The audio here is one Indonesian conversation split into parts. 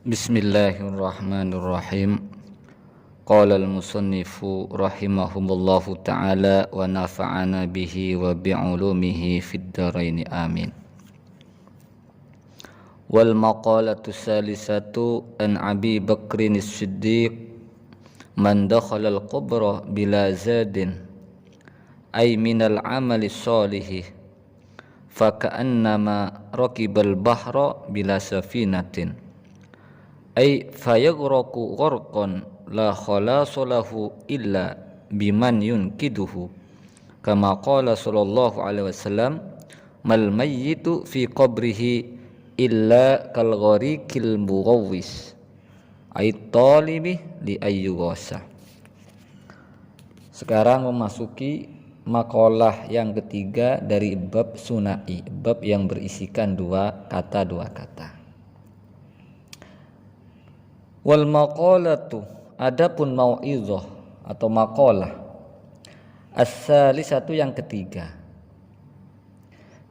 Bismillahirrahmanirrahim. Qala al-musannifu rahimahumullahu ta'ala wa nafa'ana bihi wa bi'ulumihi fid dharain amin. Wal maqalatu salisatu an Abi Bakrin as-Siddiq man dakhala al-qubra bila zadin ay minal amali salihi fa ka'annama raqibal bahra bila safinatin ay fayaghraku gharqan la khalasa lahu illa biman yunkiduhu kama qala sallallahu alaihi wasallam mal mayyitu fi qabrihi illa kal gharikil mughawwis ay talibi li ayyughasa. Sekarang memasuki makalah yang ketiga dari bab sunai, bab yang berisikan dua kata. Wal maqalatu, adapun mau'izah atau maqalah as-salisatu yang ketiga,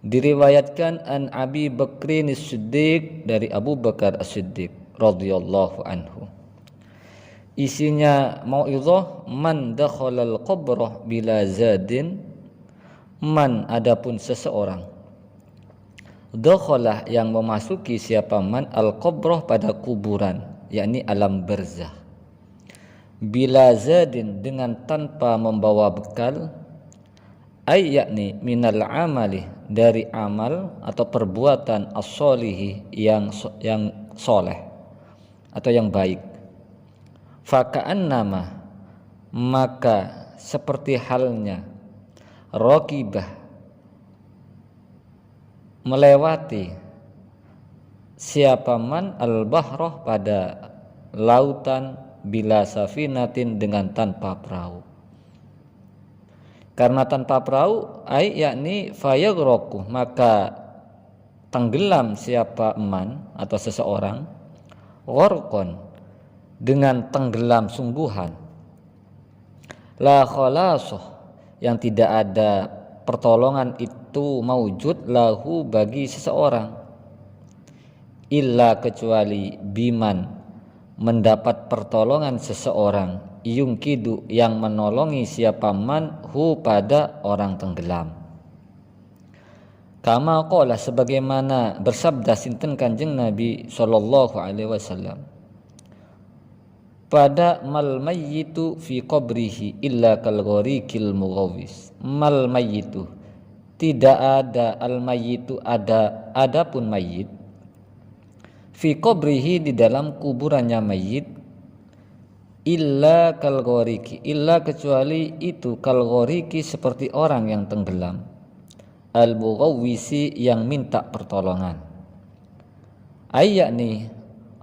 diriwayatkan an Abi Bakrin as-Siddiq, dari Abu Bakar as-Siddiq radhiyallahu anhu. Isinya mau'izah, man dakhalal qabrah bila zadin, man adapun seseorang, dakhalah yang memasuki siapa man al qabrah pada kuburan, yakni alam barzah, bila zadin dengan tanpa membawa bekal, ay yakni minal amali dari amal atau perbuatan as-solihi yang soleh atau yang baik, faka'annama maka seperti halnya raqibah melewati siapa man al-bahrah pada lautan bila safinatin dengan tanpa perahu. Karena tanpa perahu ai yakni fayaghraku maka tenggelam siapa man atau seseorang, gharqan dengan tenggelam sungguhan, la khalasah yang tidak ada pertolongan itu maujud lahu bagi seseorang, illa kecuali biman mendapat pertolongan seseorang, yungkidu yang menolongi siapa man hu pada orang tenggelam. Kama qala sebagaimana bersabda sinten Kanjeng Nabi sallallahu alaihi wasallam, pada mal mayyitu fi qabrihi illa kal gharikil mughawwis. Mal mayyitu tidak ada, al mayyitu adapun mayyit, fi qabrihi di dalam kuburannya mayit, illa kal ghariki illa kecuali itu kal ghariki seperti orang yang tenggelam, al mughawwisi yang minta pertolongan, ayyakni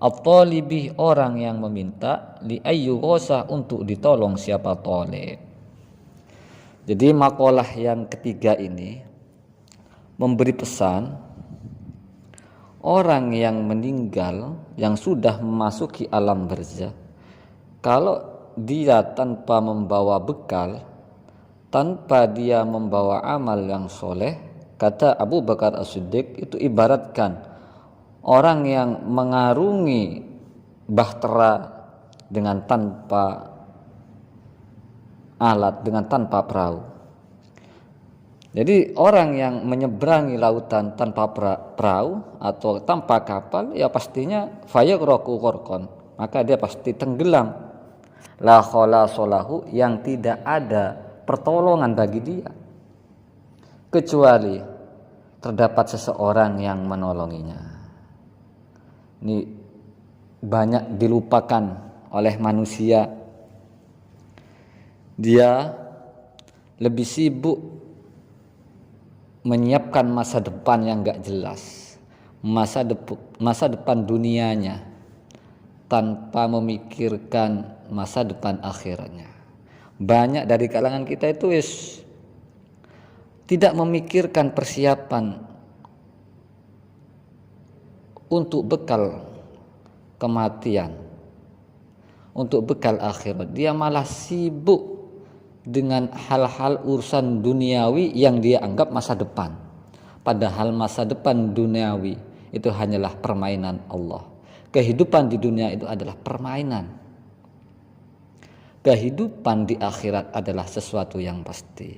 at-talibi orang yang meminta, li ayyughasa untuk ditolong siapa talib. Jadi makalah yang ketiga ini memberi pesan orang yang meninggal, yang sudah memasuki alam barzah, kalau dia tanpa membawa bekal, tanpa dia membawa amal yang soleh, kata Abu Bakar as-Siddiq, itu ibaratkan orang yang mengarungi bahtera dengan tanpa alat, dengan tanpa perahu. Jadi orang yang menyeberangi lautan tanpa perahu atau tanpa kapal, ya pastinya fayaghraku gharqan, maka dia pasti tenggelam, la khalasalahu yang tidak ada pertolongan bagi dia kecuali terdapat seseorang yang menolonginya. Ini banyak dilupakan oleh manusia. Dia lebih sibuk menyiapkan masa depan yang gak jelas, masa depan dunianya, tanpa memikirkan masa depan akhiratnya. Banyak dari kalangan kita itu tidak memikirkan persiapan untuk bekal kematian, untuk bekal akhirat. Dia malah sibuk dengan hal-hal urusan duniawi yang dia anggap masa depan. Padahal masa depan duniawi itu hanyalah permainan Allah. kehidupan di dunia itu adalah permainan. Kehidupan di akhirat adalah sesuatu yang pasti.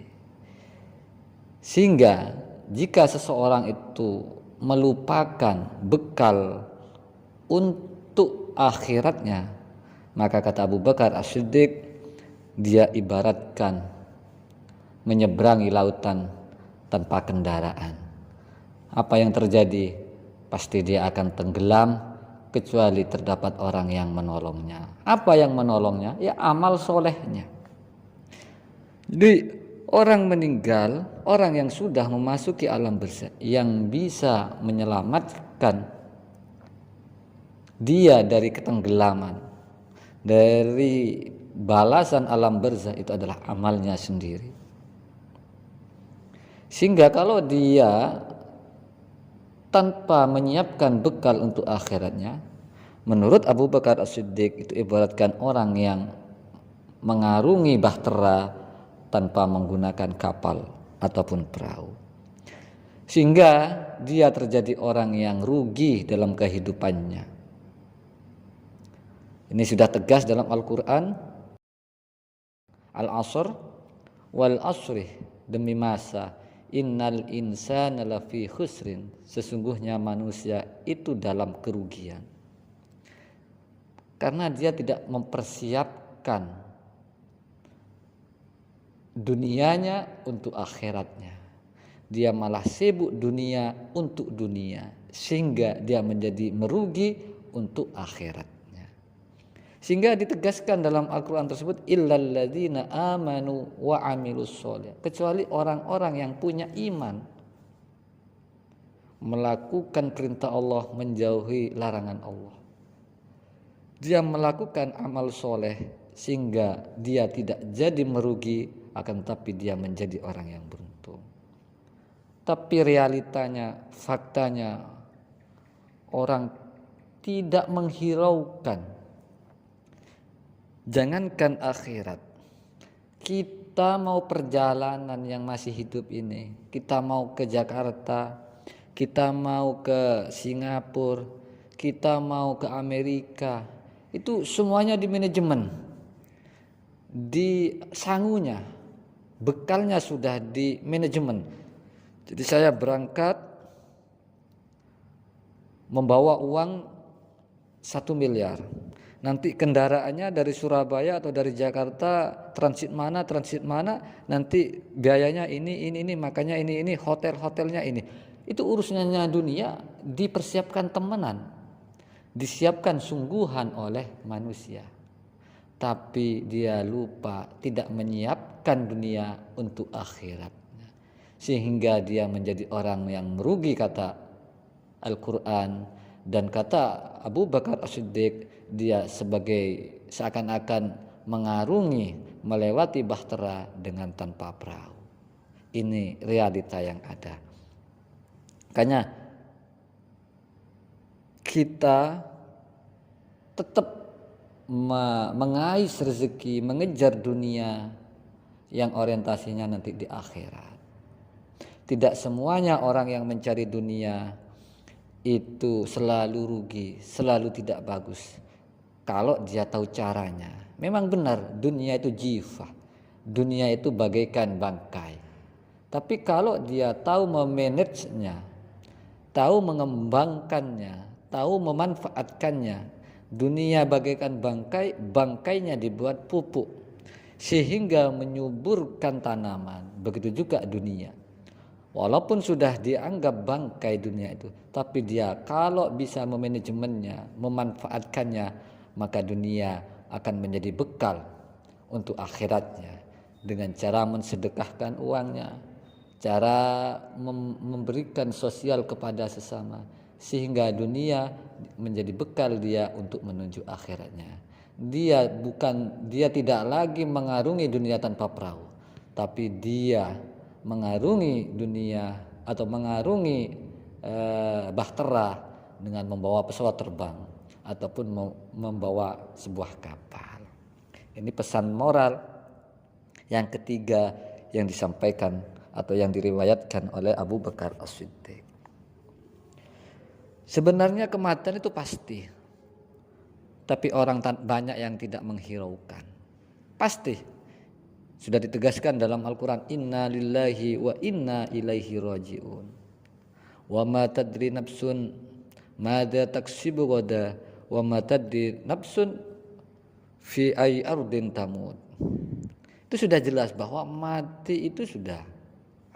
Sehingga jika seseorang itu melupakan bekal untuk akhiratnya, maka kata Abu Bakar As-Siddiq, dia ibaratkan menyeberangi lautan tanpa kendaraan. Apa yang terjadi? Pasti dia akan tenggelam kecuali terdapat orang yang menolongnya. Apa yang menolongnya? Ya amal solehnya. Jadi orang meninggal, orang yang sudah memasuki alam barzakh, yang bisa menyelamatkan dia dari ketenggelaman, dari balasan alam barzakh itu adalah amalnya sendiri. Sehingga kalau dia tanpa menyiapkan bekal untuk akhiratnya, menurut Abu Bakar As-Siddiq itu ibaratkan orang yang mengarungi bahtera tanpa menggunakan kapal ataupun perahu. Sehingga dia terjadi orang yang rugi dalam kehidupannya. Ini sudah tegas dalam Al-Quran. Al-Asr wal asri, demi masa, innal insana lafi khusrin, sesungguhnya manusia itu dalam kerugian. Karena dia tidak mempersiapkan dunianya untuk akhiratnya. Dia malah sibuk dunia untuk dunia, sehingga dia menjadi merugi untuk akhiratnya. Sehingga ditegaskan dalam Al-Quran tersebut, illal ladzina amanu wa amilus sholih, kecuali orang-orang yang punya iman, melakukan perintah Allah, menjauhi larangan Allah. Dia melakukan amal soleh sehingga dia tidak jadi merugi, akan tetapi dia menjadi orang yang beruntung. Tapi realitanya, faktanya, orang tidak menghiraukan. Jangankan akhirat, kita mau perjalanan yang masih hidup ini, kita mau ke Jakarta, kita mau ke Singapura, kita mau ke Amerika, itu semuanya di manajemen, di sangunya, bekalnya sudah di manajemen. Jadi saya berangkat membawa uang 1 miliar. Nanti kendaraannya dari Surabaya atau dari Jakarta transit mana, nanti biayanya ini, makanya ini, hotelnya ini. Itu urusannya dunia, dipersiapkan temenan, disiapkan sungguhan oleh manusia. Tapi dia lupa, tidak menyiapkan dunia untuk akhirat. Sehingga dia menjadi orang yang merugi, kata Al-Quran. Dan kata Abu Bakar As-Siddiq, dia sebagai seakan-akan mengarungi, melewati bahtera dengan tanpa perahu. Ini realita yang ada. Makanya kita tetap mengais rezeki, mengejar dunia yang orientasinya nanti di akhirat. Tidak semuanya orang yang mencari dunia itu selalu rugi, selalu tidak bagus. Kalau dia tahu caranya, memang benar dunia itu jifah, dunia itu bagaikan bangkai. Tapi kalau dia tahu memanagenya, tahu mengembangkannya, tahu memanfaatkannya, dunia bagaikan bangkai, bangkainya dibuat pupuk sehingga menyuburkan tanaman. Begitu juga dunia. Walaupun sudah dianggap bangkai dunia itu, tapi dia kalau bisa memanajemennya, memanfaatkannya, maka dunia akan menjadi bekal untuk akhiratnya. Dengan cara mensedekahkan uangnya, cara memberikan sosial kepada sesama, sehingga dunia menjadi bekal dia untuk menuju akhiratnya. Dia tidak lagi mengarungi dunia tanpa perahu, tapi dia mengarungi dunia atau mengarungi bahtera dengan membawa pesawat terbang ataupun membawa sebuah kapal. Ini pesan moral yang ketiga yang disampaikan atau yang diriwayatkan oleh Abu Bakar As-Siddiq. Sebenarnya kematian itu pasti. tapi orang banyak yang tidak menghiraukan. Pasti sudah ditegaskan dalam Al-Quran, inna lillahi wa inna ilaihi raji'un. Wa ma tadri nafsun madza taksibu ghadan wa ma tadri nafsun fi ayyi ardin tamut. Itu sudah jelas bahwa mati itu sudah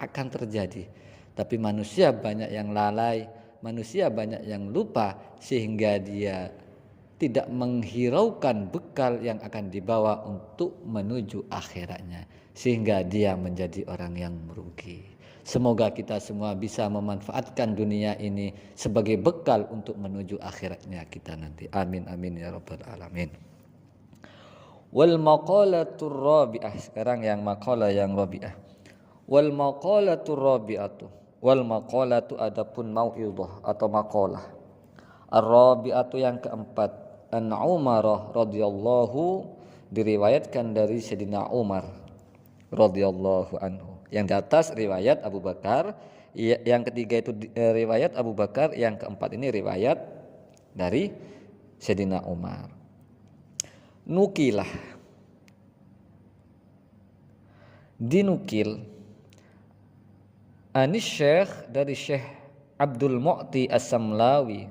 akan terjadi. Tapi manusia banyak yang lalai, manusia banyak yang lupa, sehingga dia tidak menghiraukan bekal yang akan dibawa untuk menuju akhiratnya, sehingga dia menjadi orang yang merugi. Semoga kita semua bisa memanfaatkan dunia ini sebagai bekal untuk menuju akhiratnya kita nanti. Amin amin ya rabbal alamin. Wal maqalatur rabi'ah, sekarang yang maqalah yang rabi'ah. Wal maqalatur rabi'atu, wal maqalatu adapun mau'idhah atau maqalah. Ar-rabi'atu yang keempat, an Umar radhiyallahu, diriwayatkan dari Sayyidina Umar radhiyallahu anhu. Yang di atas riwayat Abu Bakar, yang ketiga itu riwayat Abu Bakar, yang keempat ini riwayat dari Sayyidina Umar. Nukilah, dinukil anis Syekh, dari Syekh Abdul Mu'ti As-Samlawi,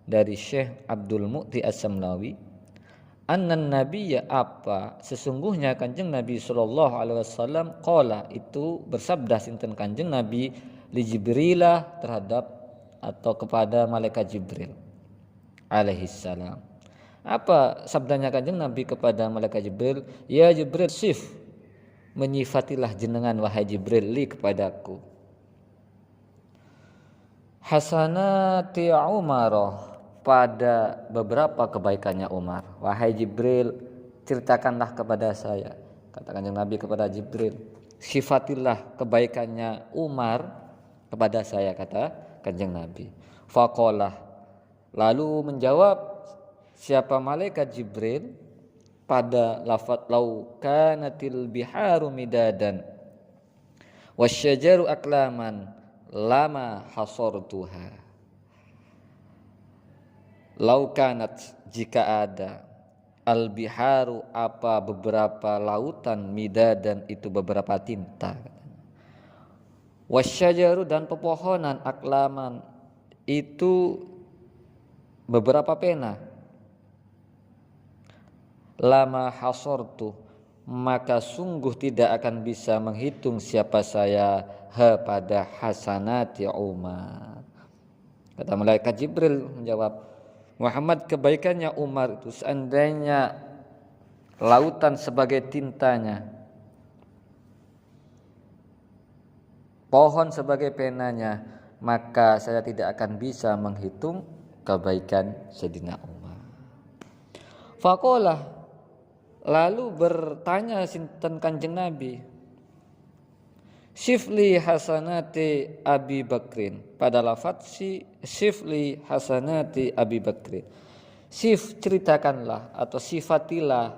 dari Syekh Abdul Mu'ti As-Samlawi, annan nabiyya, apa sesungguhnya Kanjeng Nabi sallallahu alaihi wasallam, qala itu bersabda sinten Kanjeng Nabi, li Jibrilah, terhadap atau kepada malaikat Jibril alaihi salam. Apa sabdanya Kanjeng Nabi kepada malaikat Jibril? Ya Jibril, sif, menyifatilah jenengan wahai Jibril, li kepadaku, hasanati Umarah, pada beberapa kebaikannya Umar. Wahai Jibril, ceritakanlah kepada saya, kata Kanjeng Nabi kepada Jibril, sifatilah kebaikannya Umar kepada saya, kata Kanjeng Nabi. Faqalah, lalu menjawab siapa malaikat Jibril pada lafaz lau kanatil biharu midadan wasyajaru aklaman lama hasortuha. Lau kanat, jika ada, al biharu, apa beberapa lautan, midadan itu beberapa tinta, wasyajaru dan pepohonan, aklaman itu beberapa pena, lama hasortu, maka sungguh tidak akan bisa menghitung siapa saya pada hasanati Umar. Kata malaikat Jibril menjawab, Muhammad, kebaikannya Umar itu seandainya lautan sebagai tintanya, pohon sebagai penanya, maka saya tidak akan bisa menghitung kebaikan Sayyidina Umar. Faqalah, lalu bertanya sinten Kanjeng Nabi, Sifli hasanati Abi Bakrin, pada lafaz sifli hasanati Abi Bakrin, sif, ceritakanlah atau sifatilah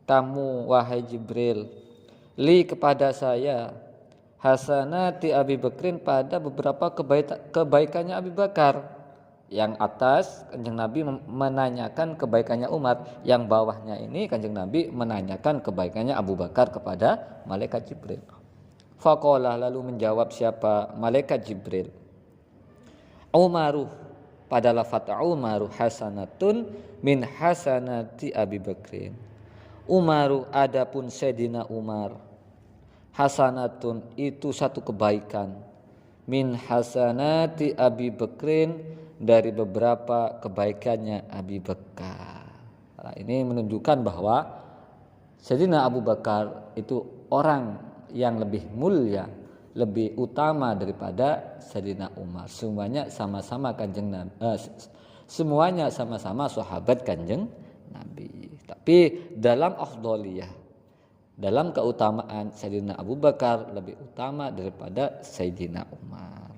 kamu wahai Jibril, li kepada saya, hasanati Abi Bakrin, pada beberapa kebaikannya Abi Bakar. Yang atas Kanjeng Nabi menanyakan kebaikannya Umar, yang bawahnya ini Kanjeng Nabi menanyakan kebaikannya Abu Bakar kepada malaikat Jibril. Faqalah, lalu menjawab siapa malaikat Jibril, Umaru, pada lafaz Umaru, hasanatun min hasanati Abi Bakrin. Umaru, adapun Sayyidina Umar, hasanatun itu satu kebaikan, min hasanati Abi Bakrin, dari beberapa kebaikannya Abi Bakar. Nah, ini menunjukkan bahwa Sayyidina Abu Bakar itu orang yang lebih mulia, lebih utama daripada Sayyidina Umar. Semuanya sama-sama Kanjeng Nabi, semuanya sama-sama sahabat Kanjeng Nabi. Tapi dalam afdholiyah, dalam keutamaan, Sayyidina Abu Bakar lebih utama daripada Sayyidina Umar.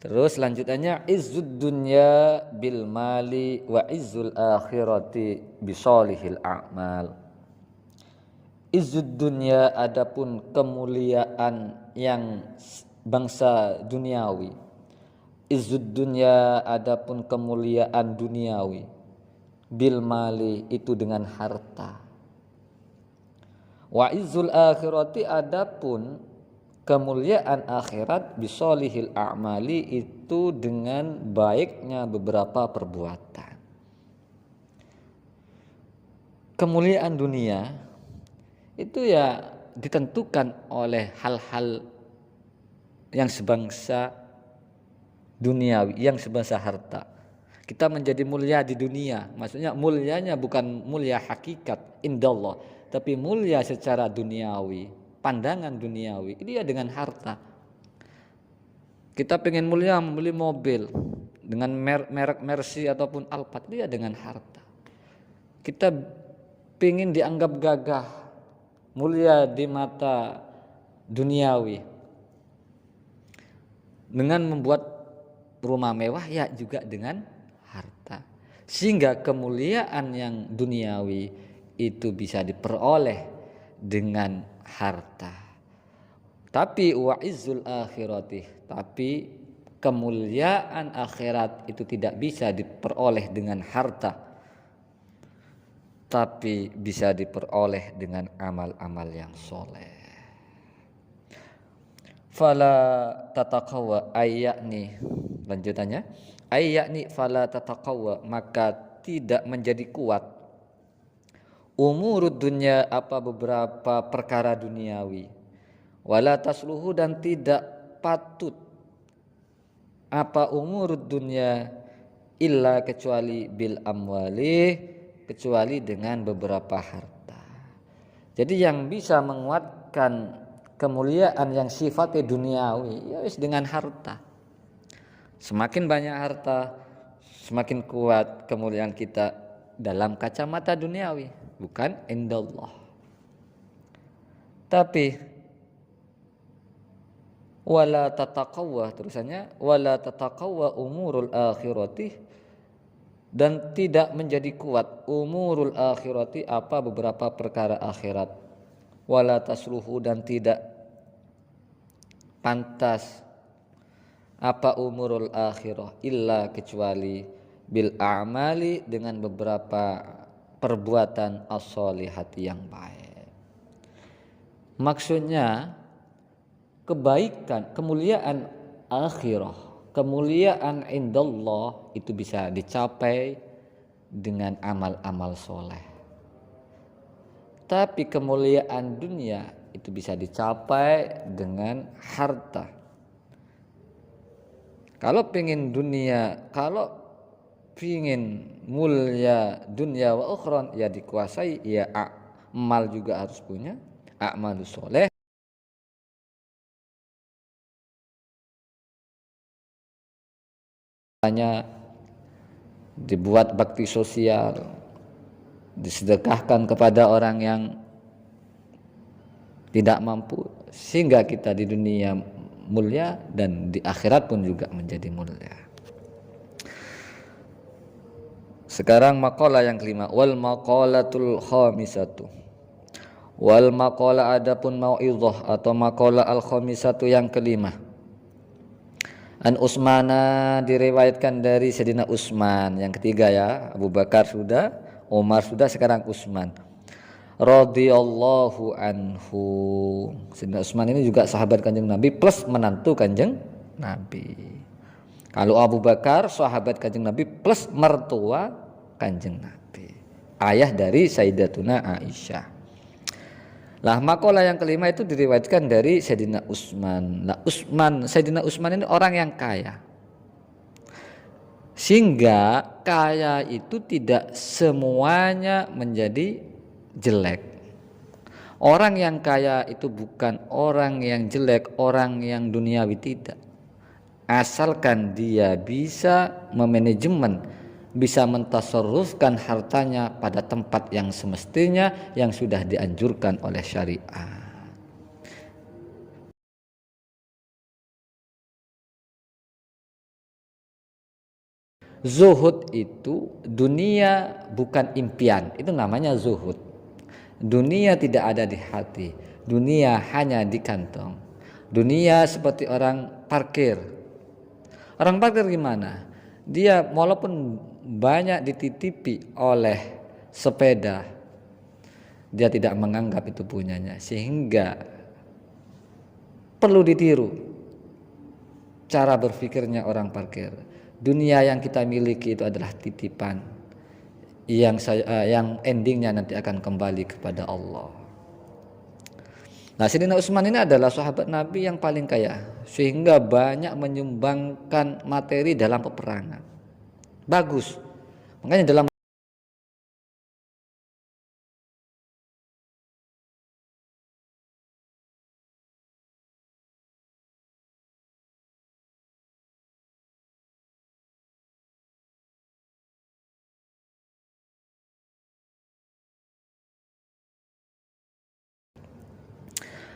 Terus lanjutannya, izzud dunya bil mali wa izzul akhirati bisolihil a'mal. Izzud dunya, adapun kemuliaan yang bangsa duniawi, Izzud dunya, adapun kemuliaan duniawi, bil mali, itu dengan harta. Wa izzul akhirati, adapun kemuliaan akhirat, bisolihil a'mali, itu dengan baiknya beberapa perbuatan. Kemuliaan dunia itu ya ditentukan oleh hal-hal yang sebangsa duniawi, yang sebangsa harta. Kita menjadi mulia di dunia, maksudnya mulianya bukan mulia hakikat indallah, tapi mulia secara duniawi, pandangan duniawi, ini ya dengan harta. Kita pengen mulia membeli mobil dengan merek Mercy ataupun Alphard, itu ya dengan harta. Kita pengen dianggap gagah, mulia di mata duniawi, dengan membuat rumah mewah, ya juga dengan harta. Sehingga kemuliaan yang duniawi itu bisa diperoleh dengan harta. Tapi wa izzul akhirati, tapi kemuliaan akhirat itu tidak bisa diperoleh dengan harta, tapi bisa diperoleh dengan amal-amal yang soleh. Fala tataqawwa, ayakni, lanjutannya, ayakni fala tataqawwa, maka tidak menjadi kuat, umurud dunya, apa beberapa perkara duniawi, wala tasluhu, dan tidak patut apa umurud dunya, illa, kecuali bil amwali, kecuali dengan beberapa harta. Jadi yang bisa menguatkan kemuliaan yang sifatnya duniawi, ya dengan harta. Semakin banyak harta, semakin kuat kemuliaan kita dalam kacamata duniawi, bukan indallah. Tapi wala tataqawwa, terusannya wala tataqawwa umurul akhirati, dan tidak menjadi kuat umurul akhirati, apa beberapa perkara akhirat, wala tasluhu, dan tidak pantas apa umurul akhirah, illa, kecuali bil a'mali, dengan beberapa perbuatan as-solihati, yang baik. Maksudnya kebaikan, kemuliaan akhirah, kemuliaan indallah itu bisa dicapai dengan amal-amal soleh. Tapi kemuliaan dunia itu bisa dicapai dengan harta. Kalau pengen dunia, kalau pengen mulia dunia wa ukhron, ya dikuasai, ya amal juga harus punya, a'malus soleh. Hanya dibuat bakti sosial, disedekahkan kepada orang yang tidak mampu, sehingga kita di dunia mulia dan di akhirat pun juga menjadi mulia. Sekarang maqalah yang kelima, wal maqalatul khamisatu. Wal maqalah, adapun mau'izah atau maqalah al khamisatu yang kelima. An Utsmana, diriwayatkan dari Sayyidina Utsman, yang ketiga ya, Abu Bakar sudah, Umar sudah, sekarang Utsman radhiyallahu anhu. Sayyidina Utsman ini juga sahabat Kanjeng Nabi plus menantu Kanjeng Nabi. Kalau Abu Bakar sahabat Kanjeng Nabi plus mertua Kanjeng Nabi, ayah dari Sayyidatuna Aisyah. Lah makalah yang kelima itu diriwayatkan dari Sayyidina Utsman. Nah Sayyidina Utsman ini orang yang kaya, sehingga kaya itu tidak semuanya menjadi jelek. Orang yang kaya itu bukan orang yang jelek, orang yang duniawi, tidak. Asalkan dia bisa memanajemen, bisa mentasarrufkan hartanya pada tempat yang semestinya, yang sudah dianjurkan oleh syariat. Zuhud itu dunia bukan impian, itu namanya zuhud. Dunia tidak ada di hati, dunia hanya di kantong. Dunia seperti orang parkir. Orang parkir gimana? Dia walaupun banyak dititipi oleh sepeda, dia tidak menganggap itu punyanya, sehingga perlu ditiru cara berpikirnya orang parkir. Dunia yang kita miliki itu adalah titipan yang endingnya nanti akan kembali kepada Allah. Nah, Sayyidina Utsman ini adalah sahabat Nabi yang paling kaya, sehingga banyak menyumbangkan materi dalam peperangan. Bagus. Makanya dalam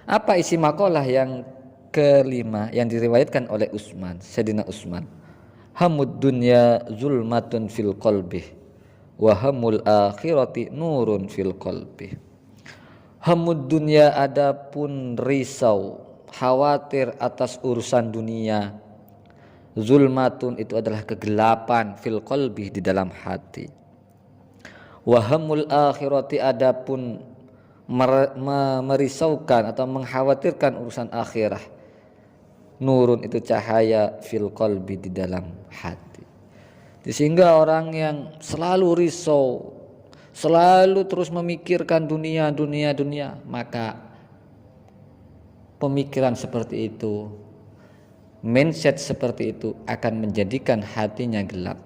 apa isi makalah yang kelima yang diriwayatkan oleh Utsman, Sayyidina Utsman? Hamud dunya zulmatun fil qalbi wa hamul akhirati nurun fil qalbi. Hamud dunya, adapun risau, khawatir atas urusan dunia, zulmatun itu adalah kegelapan fil qalbi di dalam hati. Wa hamul akhirati, adapun merisaukan atau mengkhawatirkan urusan akhirah, nurun itu cahaya fil qalbi di dalam hati. Sehingga orang yang selalu risau, selalu terus memikirkan dunia, maka pemikiran seperti itu, mindset seperti itu akan menjadikan hatinya gelap.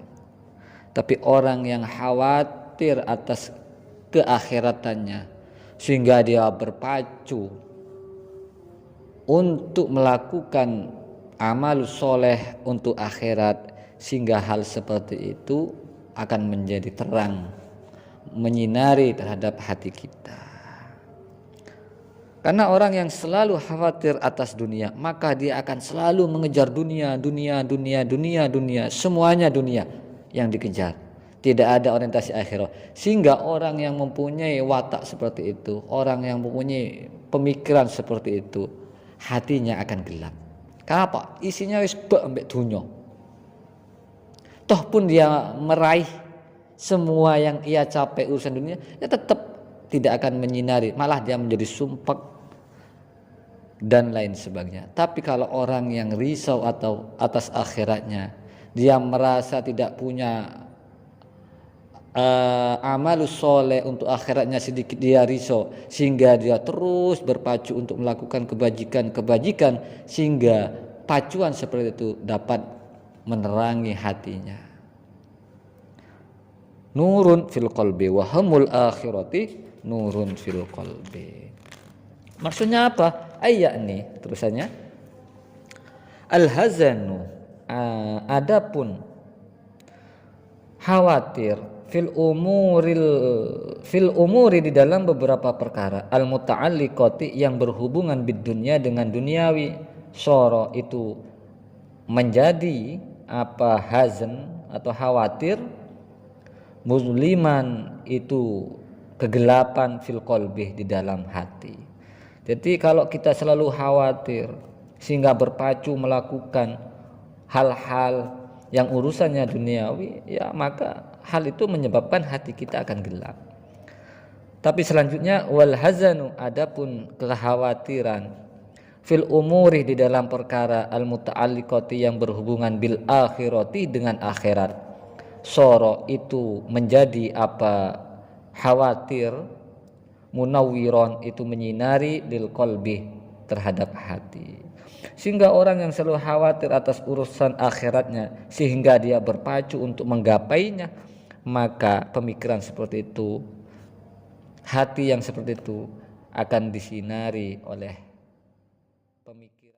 Tapi orang yang khawatir atas keakhiratannya, sehingga dia berpacu untuk melakukan amal soleh untuk akhirat, sehingga hal seperti itu akan menjadi terang, menyinari terhadap hati kita. Karena orang yang selalu khawatir atas dunia, maka dia akan selalu mengejar dunia, semuanya dunia yang dikejar. Tidak ada orientasi akhirat. Sehingga orang yang mempunyai watak seperti itu, orang yang mempunyai pemikiran seperti itu, hatinya akan gelap. Kenapa? Isinya wis ambek dunya. Toh pun dia meraih semua yang ia capai urusan dunia, ya tetap tidak akan menyinari, malah dia menjadi sumpek dan lain sebagainya. Tapi kalau orang yang risau atau atas akhiratnya, dia merasa tidak punya amalus soleh untuk akhiratnya, sedikit dia risau, sehingga dia terus berpacu untuk melakukan kebajikan, sehingga pacuan seperti itu dapat menerangi hatinya. Nurun fil qalbi wa hamul akhirati nurun fil qalbi. Maksudnya apa? Ayat ini terusannya, al-hazanu, adapun khawatir fil umuri di dalam beberapa perkara, al muta'alliqati yang berhubungan bid dunya dengan duniawi, soro itu menjadi apa, hazan atau khawatir, muzliman itu kegelapan fil qalbi di dalam hati. Jadi kalau kita selalu khawatir sehingga berpacu melakukan hal-hal yang urusannya duniawi, ya maka hal itu menyebabkan hati kita akan gelap. Tapi selanjutnya, wal hazanu, adapun kekhawatiran, fil umuri di dalam perkara, al muta'alliqati yang berhubungan bil akhirati dengan akhirat, soro itu menjadi apa, khawatir, munawwiron itu menyinari lil qalbi terhadap hati. Sehingga orang yang selalu khawatir atas urusan akhiratnya, sehingga dia berpacu untuk menggapainya, maka pemikiran seperti itu, hati yang seperti itu akan disinari oleh pemikiran